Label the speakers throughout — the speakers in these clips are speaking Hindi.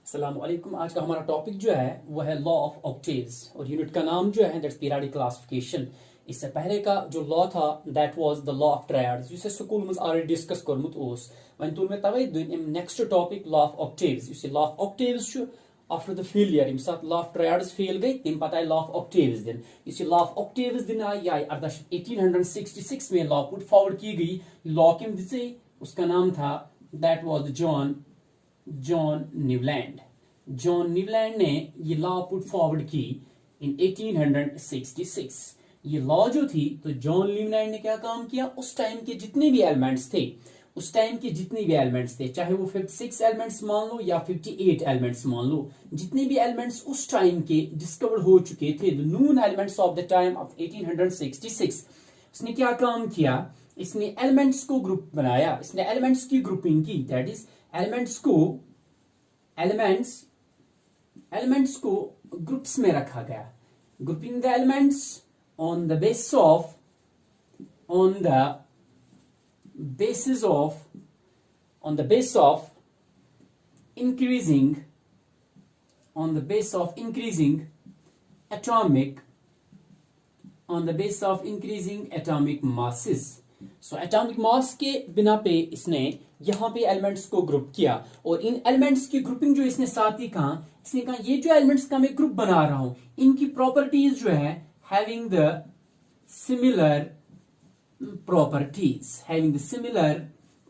Speaker 1: अस्सलामुअलैकुम। आज का हमारा टॉपिक जो है वो है लॉ ऑफ ऑक्टेव्स और यूनिट का नाम जो है दैट्स पीरियोडिक क्लासिफिकेशन। इससे पहले का जो लॉ था that was the law of triads जिसे स्कूल में ऑलरेडी डिस्कस करमुत ओस वन तुल में तवे दुन next topic law of octaves. इस लॉ ऑफ ऑक्टेव्स छु आफ्टर द फेलियर यम साथ लॉ ऑफ ट्रायड्स फेल गई तम पता लॉ ऑफ ऑक्टेव्स दिन। इस लॉ ऑफ ऑक्टेव्स दिन आई 1866 में लॉ पुट फॉरवर्ड की गई। लॉ किम दिसे उसका नाम था that was John Newland. John Newland ने ये लॉ पुट फॉरवर्ड की इन 1866। ये लॉ जो थी तो जॉन न्यूलैंड ने क्या काम किया, उस टाइम के जितने भी एलिमेंट्स थे चाहे वो 56 एलिमेंट्स मान लो या 58 एलिमेंट्स मान लो, जितने भी एलिमेंट्स उस टाइम के डिस्कवर्ड हो चुके थे the Noon elements of the time of 1866, उसने क्या काम किया, इसने एलिमेंट्स को ग्रुप बनाया, इसने एलिमेंट्स की ग्रुपिंग की। दैट इज एलिमेंट्स को ग्रुप्स में रखा गया। Grouping the elements on the basis of increasing atomic masses। So atomic mass के बिना पे इसने यहां पे एलिमेंट्स को ग्रुप किया और इन एलिमेंट्स की ग्रुपिंग जो इसने साथ ही कहा, इसने कहा ये जो एलिमेंट्स का मैं ग्रुप बना रहा हूं इनकी प्रॉपर्टीज जो है having the similar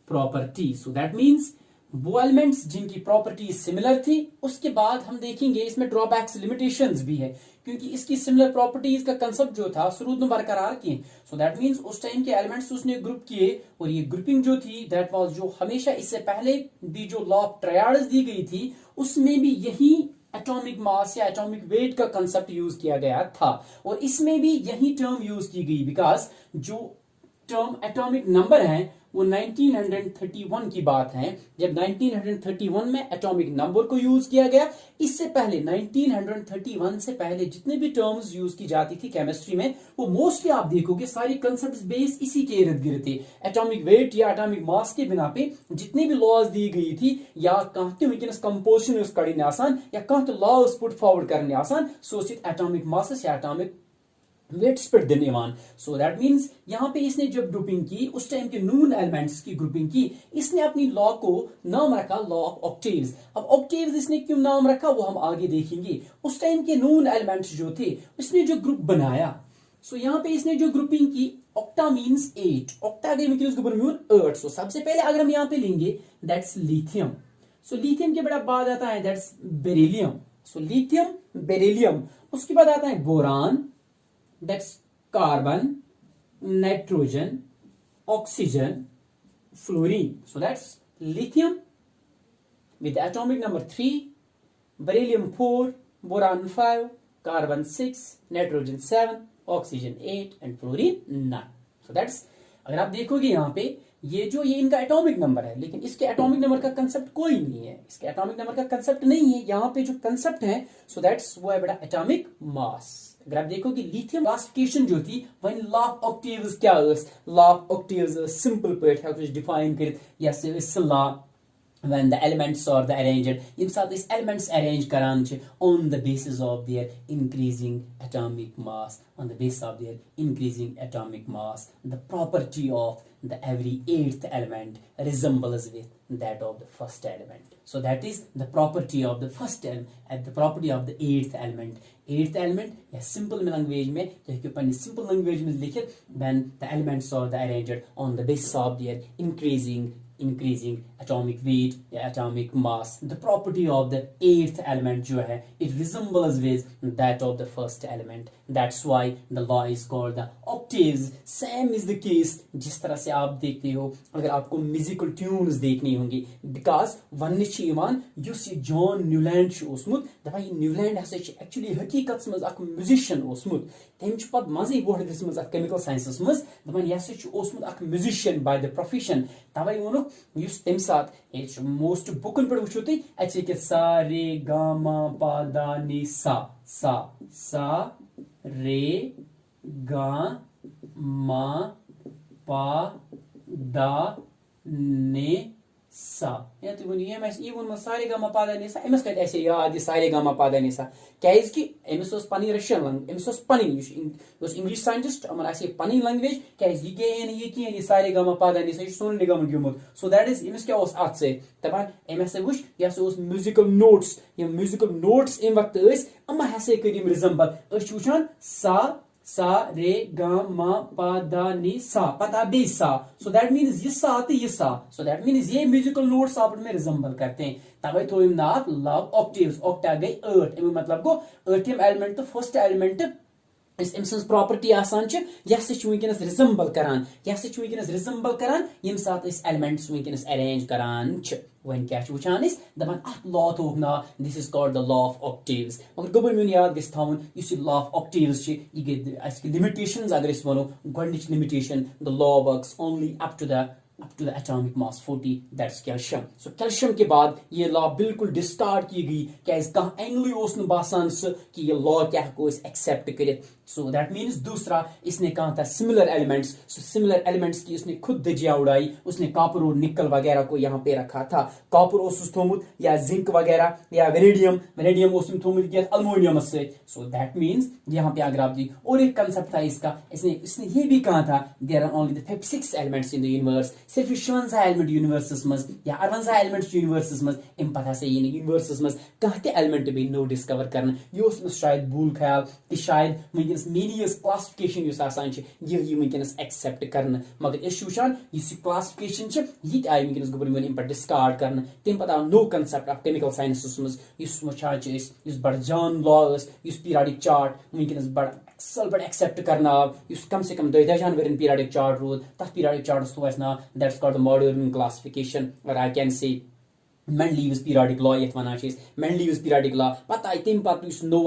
Speaker 1: properties. So that means वो एलिमेंट्स जिनकी प्रॉपर्टीज सिमिलर थी, उसके बाद हम देखेंगे इसमें ड्रॉबैक्स लिमिटेशंस भी है क्योंकि इसकी सिमिलर प्रॉपर्टीज का कंसेप्ट जो था शुरू में बरकरार किए। सो दैट मींस उस टाइम के एलिमेंट्स उसने ग्रुप किए और ये ग्रुपिंग जो थी दैट वाज जो हमेशा इससे पहले भी जो लॉ ऑफ ट्रायड्स दी गई थी उसमें भी यही एटॉमिक मास या एटॉमिक वेट का कंसेप्ट यूज किया गया था और इसमें भी यही टर्म यूज की गई बिकॉज जो टर्म एटॉमिक नंबर है वो 1931 की बात है जब 1931 में एटॉमिक नंबर को यूज किया गया। इससे पहले 1931 से पहले जितने भी टर्म्स यूज की जाती थी केमिस्ट्री में वो मोस्टली आप देखोगे सारी कंसेप्ट्स बेस इसी के इर्द गिर्द थे। एटॉमिक वेट या एटॉमिक मास के बिना पे जितनी भी लॉज दी गई थी या कहीं वुनकस कंपोजिशन कड़न आसान या कह लॉ पुट फॉरवर्ड करने आसान सो एटॉमिक मास या एटॉमिक वेट्स पर दिन इवान। सो दैट मीन्स यहां पे इसने जब ग्रुपिंग की उस टाइम के नून एलिमेंट्स की ग्रुपिंग की, इसने अपनी लॉ को नाम रखा लॉ ऑफ ऑक्टेव्स। अब ऑक्टेव्स इसने क्यों नाम रखा वो हम आगे देखेंगे। उस टाइम के नून एलिमेंट्स जो थे उसने जो ग्रुप बनाया, सो यहां पे इसने जो ग्रुपिंग की ऑक्टा मीन्स 8, ऑक्टा गई मीन्स 8। सो सबसे पहले अगर हम यहां पे लेंगे दैट्स लिथियम। सो लिथियम के बाद आता है that's beryllium. So lithium beryllium, उसके बाद आता है boron, that's carbon, nitrogen, oxygen, fluorine. So that's lithium with atomic number 3, beryllium 4, boron 5, carbon 6, nitrogen 7, oxygen 8 and fluorine 9. So that's, अगर आप देखोगे यहाँ पे ये इनका एटॉमिक नंबर है लेकिन इसके एटॉमिक नंबर का कंसेप्ट कोई नहीं है, इसके एटॉमिक नंबर का कंसेप्ट नहीं है। यहाँ पे जो कंसेप्ट है सो दैट्स वो है बेटा एटॉमिक मास। अगर आप देखो कि लिथियम क्लासिफिकेशन जो थी वही लॉ ऑफ ऑक्टेव्स क्या लॉ ऑफ ऑक्टेव्स सिंपल पे डिफाइन कर law when the elements are the arranged, yim sath is elements arrange karan ch on the basis of their increasing atomic mass, on the basis of their increasing atomic mass, the property of the every eighth element resembles with that of the first element. So that is the property of the first element, the property of the eighth element या simple language में तो अपन simple language में लिखे when the elements are the arranged on the basis of their increasing atomic weight या atomic mass, the property of the eighth element जो है it resembles with that of the first element. That's why the law is called the octaves. Same is the case जिस तरह से आप देखते हो अगर आपको म्यूजिकल ट्यून्स देखनी होंगी बिकॉज वन इवान युस ये जॉन न्यूलैंड दपा ये न्यूलैंड हसा एक्चुअली हकीकत मज अख म्यूजिशियन तम पत मजे बोर्ड गई केमिकल साइंसस मज दपान यह अख म्यूजिशियन बाय द प्रोफेशन। तवे वोन तम सात मोस्ट बुकन पे वो तुम अत सा रे गा मा पा दा नी सा रे गा मा पा दा ने सा या तो वन ये वन सारे गामा पादा निसा एमस कत ऐसे याद ये सारे गामा पादा निसा कैज कि एमस ओस पनी रशियन लैंग्वेज एमस ओस पनी योस इंग्लिश साइंटिस्ट अमन ऐसे पनी लैंग्वेज कैज ये सारे गामा पादा निसा ये सोन निगम ग्योमुत सो दैट इज एमस क्या ओस अत से तबन एमस वुश या ओस म्यूजिकल नोट्स इन वक्त इस अम हसे करिम रिजम्बल अस वुचान सा रे गा मा पा दा नी सा पता बे सा सो दैट मीन्स ये सा तो ये सा सो दैट मीन्स ये म्यूजिकल नोट्स आपस में रिजम्बल करते हैं तवे तो नाम लव ऑक्टेव्स ऑक्टा गई 8 एम मतलब गो 8th एलिमेंट तो फर्स्ट एलिमेंट इस एमसंस प्रॉपर्टी आसान छ यस छ वंकनस रिजम्बल करान यम साथ इस एलिमेंट्स वंकनस अरेंज करान छ वन क्या छ वचान इस दबन अत लॉ तो ना this is called the law of octaves मगर गबर में याद गस थावन इस लॉ ऑफ ऑक्टेव्स छ ये इसकी लिमिटेशंस अगर इस वनो गोडनिच limitation the law works only up to the atomic mass 40 that's calcium so calcium के बाद ये लॉ बिल्कुल डिस्कार्ड की गई कैस का एंगली ओस न बासान कि ये लॉ क्या को इस एक्सेप्ट करे सो दैट मीन्स दूसरा इसने कहा था similar elements so similar elements की उसने खुद दजिया उड़ाई उसने कॉपर और निकल वगैरह को यहाँ पे रखा था कॉपर ओस थोमुत या जिंक वगैरह या वेनेडियम ओस थोमुत या अल्मोनियम से सो दैट मीन्स यहाँ पे अगर आप दी और एक कंसेप्ट था इसका इसने ये भी कहा था there are only the 56 elements in the universe सिर्फ 56 एलिमेंट यूनिवर्सस मज या 58 एलिमेंट्स यूनिवर्सस मज इन पता से ये यूनिवर्सस मज कहां ते एलिमेंट भी नो डिस्कवर करना योस में शायद भूल ख्याल कि शायद वंकस मीनियस क्लासिफिकेशन युस आसान छ ये वंकस एक्सेप्ट करना मगर इस वुचान इस क्लासिफिकेशन छ ये आई वंकस गबर में इन पर डिस्कार्ड करना तम पता no concept of chemical sciences मज इस वुचान छ इस बड़ जान लॉस इस पीरियोडिक चार्ट वंकस बड़ असल बड़ एक्सेप्ट करना इस कम से कम 2000 वेरियन पीरियोडिक चार्ट रोज तथ पीरियोडिक चार्ट तो ना that's called the modern classification और I can say Mendeleev's periodic law यथ वनान Mendeleev's periodic law पता तम पत know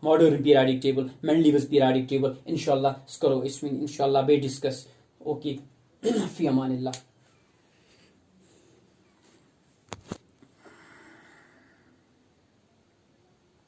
Speaker 1: modern periodic table Mendeleev's periodic table इंशाल्लाह करो इसमें इंशाल्लाह बे डिस्कस ओके फी अमान अल्लाह।